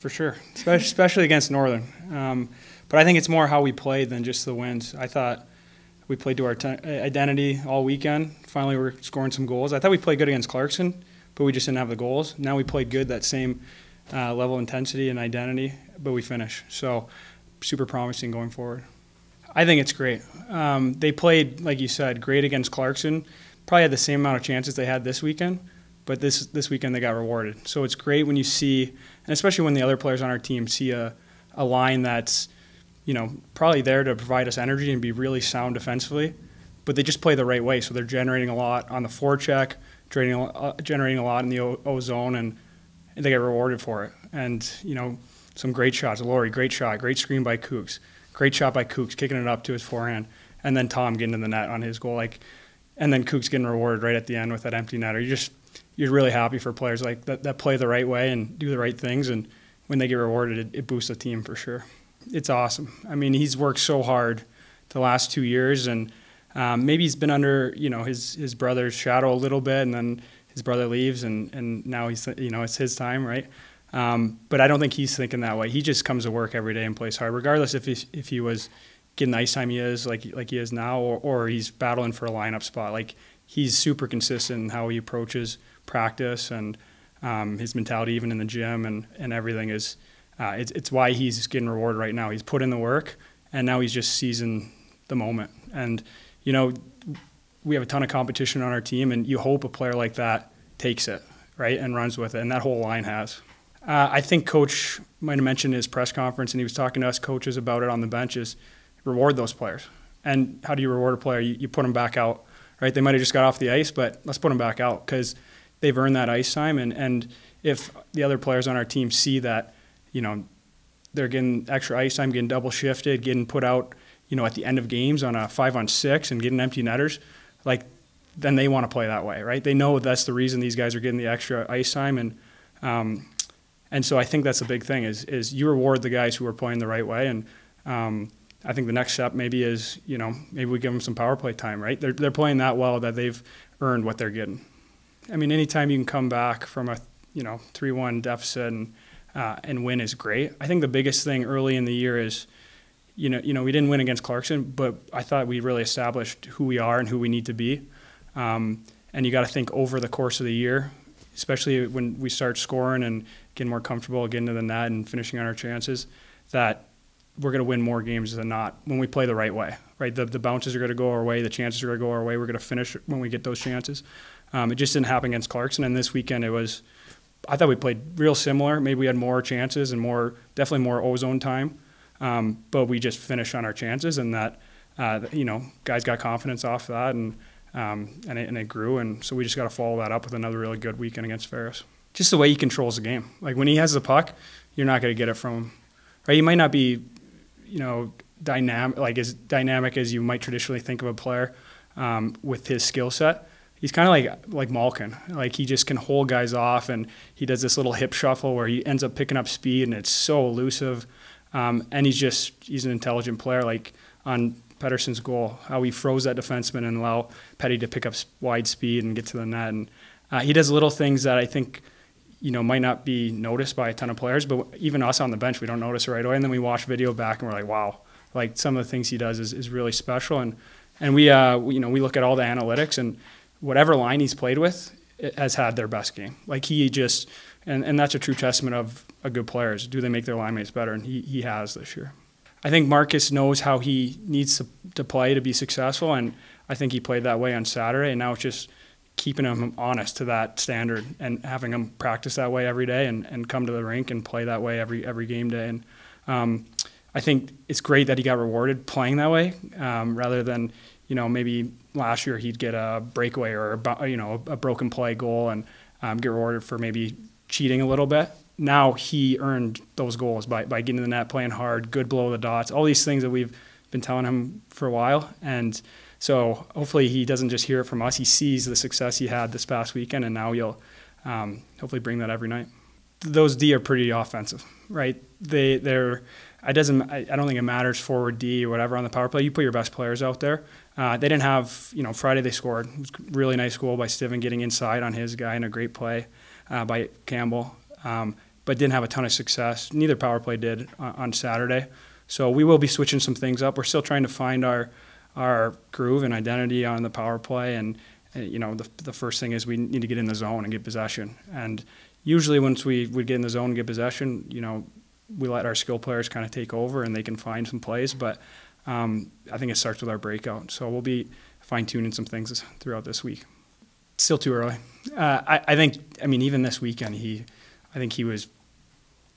for sure, especially against Northern. But I think it's more how we played than just the wins. I thought we played to our identity all weekend. Finally, we're scoring some goals. I thought we played good against Clarkson, but we just didn't have the goals. Now we played good, that same level of intensity and identity, but we finish. So super promising going forward. I think it's great. They played, like you said, great against Clarkson. Probably had the same amount of chances they had this weekend, but this weekend they got rewarded. So it's great when you see, and especially when the other players on our team see a line that's, probably there to provide us energy and be really sound defensively, but they just play the right way. So they're generating a lot on the forecheck, generating a lot in the O zone, and they get rewarded for it. And, some great shots. Laurie, great shot, great screen by Kooks. Great shot by Kooks, kicking it up to his forehand. And then Tom getting in the net on his goal. And then Kooks getting rewarded right at the end with that empty netter. You're really happy for players like that play the right way and do the right things. And when they get rewarded, it boosts the team for sure. It's awesome. I mean, he's worked so hard the last 2 years, and maybe he's been under, his brother's shadow a little bit, and then his brother leaves, and now he's, it's his time, right? But I don't think he's thinking that way. He just comes to work every day and plays hard, regardless if he was getting the ice time he is like he is now, or he's battling for a lineup spot. Like, he's super consistent in how he approaches practice, and his mentality even in the gym and everything is it's why he's getting rewarded right now. He's put in the work, and now he's just seizing the moment. And we have a ton of competition on our team, and you hope a player like that takes it, right, and runs with it, and that whole line has. I think Coach might have mentioned in his press conference, and he was talking to us coaches about it on the benches, reward those players. And how do you reward a player? You put them back out, right? They might have just got off the ice, but let's put them back out because they've earned that ice time. And if the other players on our team see that, they're getting extra ice time, getting double shifted, getting put out, at the end of games on a 5-on-6 and getting empty netters, then they want to play that way, right? They know that's the reason these guys are getting the extra ice time. And so I think that's a big thing is you reward the guys who are playing the right way. And I think the next step maybe is, maybe we give them some power play time, right? They're playing that well that they've earned what they're getting. I mean, anytime you can come back from a 3-1 deficit and win is great. I think the biggest thing early in the year is, we didn't win against Clarkson, but I thought we really established who we are and who we need to be. And you got to think over the course of the year, especially when we start scoring and getting more comfortable, getting to the net and finishing on our chances, that we're going to win more games than not when we play the right way, right? The bounces are going to go our way, the chances are going to go our way, we're going to finish when we get those chances. It just didn't happen against Clarkson, and this weekend I thought we played real similar. Maybe we had more chances and definitely more O-zone time, but we just finished on our chances, and that, guys got confidence off that, and it grew, and so we just got to follow that up with another really good weekend against Ferris. Just the way he controls the game. Like, when he has the puck, you're not going to get it from him, right? He might not be, as dynamic as you might traditionally think of a player with his skill set. He's kind of like Malkin. Like, he just can hold guys off, and he does this little hip shuffle where he ends up picking up speed, and it's so elusive. And he's an intelligent player. Like on Pettersson's goal, how he froze that defenseman and allow Petty to pick up wide speed and get to the net. And he does little things that I think, might not be noticed by a ton of players, but even us on the bench, we don't notice it right away. And then we watch video back and we're like, wow, like some of the things he does is really special. And we look at all the analytics, and whatever line he's played with has had their best game. Like, he just, and that's a true testament of a good player is, do they make their line mates better? And he has this year. I think Marcus knows how he needs to play to be successful, and I think he played that way on Saturday, and now it's just keeping him honest to that standard and having him practice that way every day and come to the rink and play that way every game day. And I think it's great that he got rewarded playing that way rather than, maybe last year he'd get a breakaway or a broken play goal and get rewarded for maybe cheating a little bit. Now he earned those goals by getting in the net, playing hard, good below the dots, all these things that we've been telling him for a while. And so hopefully he doesn't just hear it from us. He sees the success he had this past weekend, and now he'll hopefully bring that every night. Those D are pretty offensive, right? I don't think it matters forward D or whatever on the power play. You put your best players out there. They didn't have, Friday they scored. It was a really nice goal by Steven getting inside on his guy and a great play by Campbell. but didn't have a ton of success. Neither power play did on Saturday. So we will be switching some things up. We're still trying to find our groove and identity on the power play. And the first thing is we need to get in the zone and get possession. And usually once we get in the zone and get possession, we let our skill players kind of take over and they can find some plays. But I think it starts with our breakout. So we'll be fine-tuning some things throughout this week. Still too early. I think, even this weekend, I think he was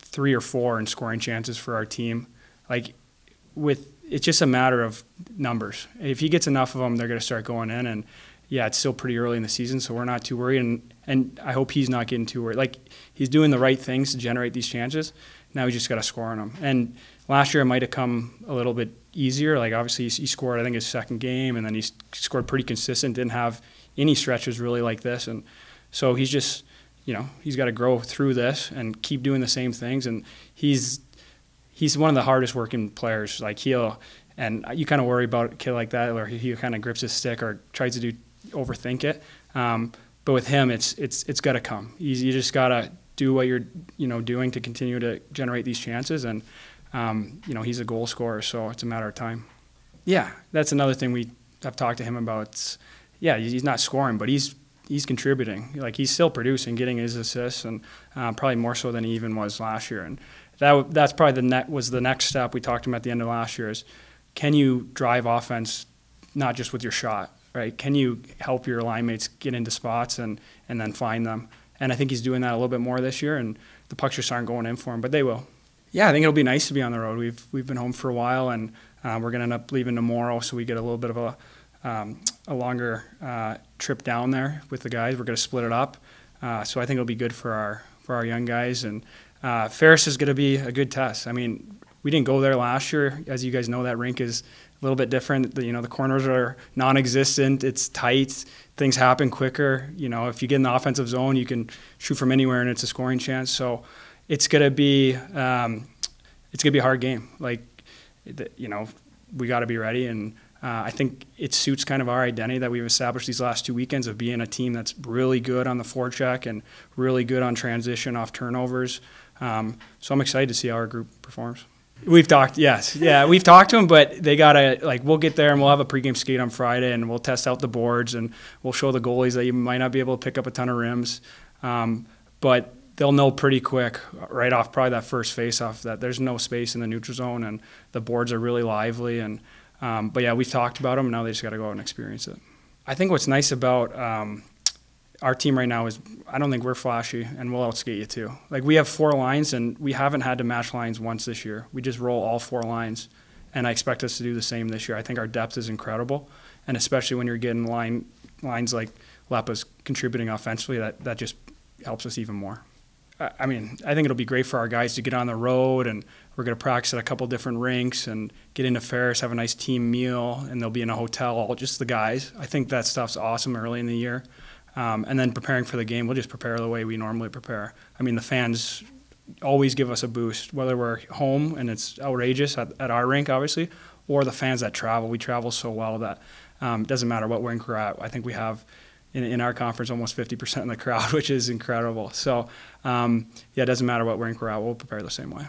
3 or 4 in scoring chances for our team. It's just a matter of numbers. If he gets enough of them, they're going to start going in. And yeah, it's still pretty early in the season, so we're not too worried. And I hope he's not getting too worried. He's doing the right things to generate these chances. Now we just got to score on them. And last year it might have come a little bit easier. Obviously he scored, I think, his second game, and then he scored pretty consistent. Didn't have any stretches really like this, and so he's just, he's got to grow through this and keep doing the same things. And he's one of the hardest working players. And you kind of worry about a kid like that, where he kind of grips his stick or tries to overthink it. But with him, it's got to come. You just got to do what you're doing to continue to generate these chances. And he's a goal scorer, so it's a matter of time. Yeah, that's another thing we have talked to him about. He's not scoring, but he's contributing. He's still producing, getting his assists, and probably more so than he even was last year. And that's probably the next step we talked to him at the end of last year is, can you drive offense not just with your shot, right? Can you help your line mates get into spots and then find them? And I think he's doing that a little bit more this year, and the pucks just aren't going in for him, but they will. Yeah, I think it'll be nice to be on the road. We've been home for a while, and we're going to end up leaving tomorrow, so we get a little bit of a longer trip down there with the guys. We're going to split it up, so I think it'll be good for our young guys. And Ferris is going to be a good test. We didn't go there last year. As you guys know, that rink is a little bit different. The corners are non-existent. It's tight. Things happen quicker. If you get in the offensive zone, you can shoot from anywhere, and it's a scoring chance. So it's gonna be a hard game. We got to be ready, and I think it suits kind of our identity that we've established these last 2 weekends of being a team that's really good on the forecheck and really good on transition off turnovers. So I'm excited to see how our group performs. We've talked, yes. Yeah, we've talked to them, but they got to, we'll get there and we'll have a pregame skate on Friday and we'll test out the boards and we'll show the goalies that you might not be able to pick up a ton of rims. But they'll know pretty quick, right off probably that first face-off, that there's no space in the neutral zone and the boards are really lively. And but yeah, we've talked about them, and now they just got to go out and experience it. I think what's nice about our team right now is I don't think we're flashy, and we'll outskate you too. We have 4 lines, and we haven't had to match lines once this year. We just roll all 4 lines, and I expect us to do the same this year. I think our depth is incredible, and especially when you're getting lines like Lepa's contributing offensively, that just helps us even more. I think it'll be great for our guys to get on the road, and we're going to practice at a couple different rinks and get into Ferris, have a nice team meal, and they'll be in a hotel, all just the guys. I think that stuff's awesome early in the year. And then preparing for the game, we'll just prepare the way we normally prepare. The fans always give us a boost, whether we're home and it's outrageous at our rink, obviously, or the fans that travel. We travel so well that it doesn't matter what rink we're at. I think we have in our conference almost 50% in the crowd, which is incredible. So, it doesn't matter what rink we're at. We'll prepare the same way.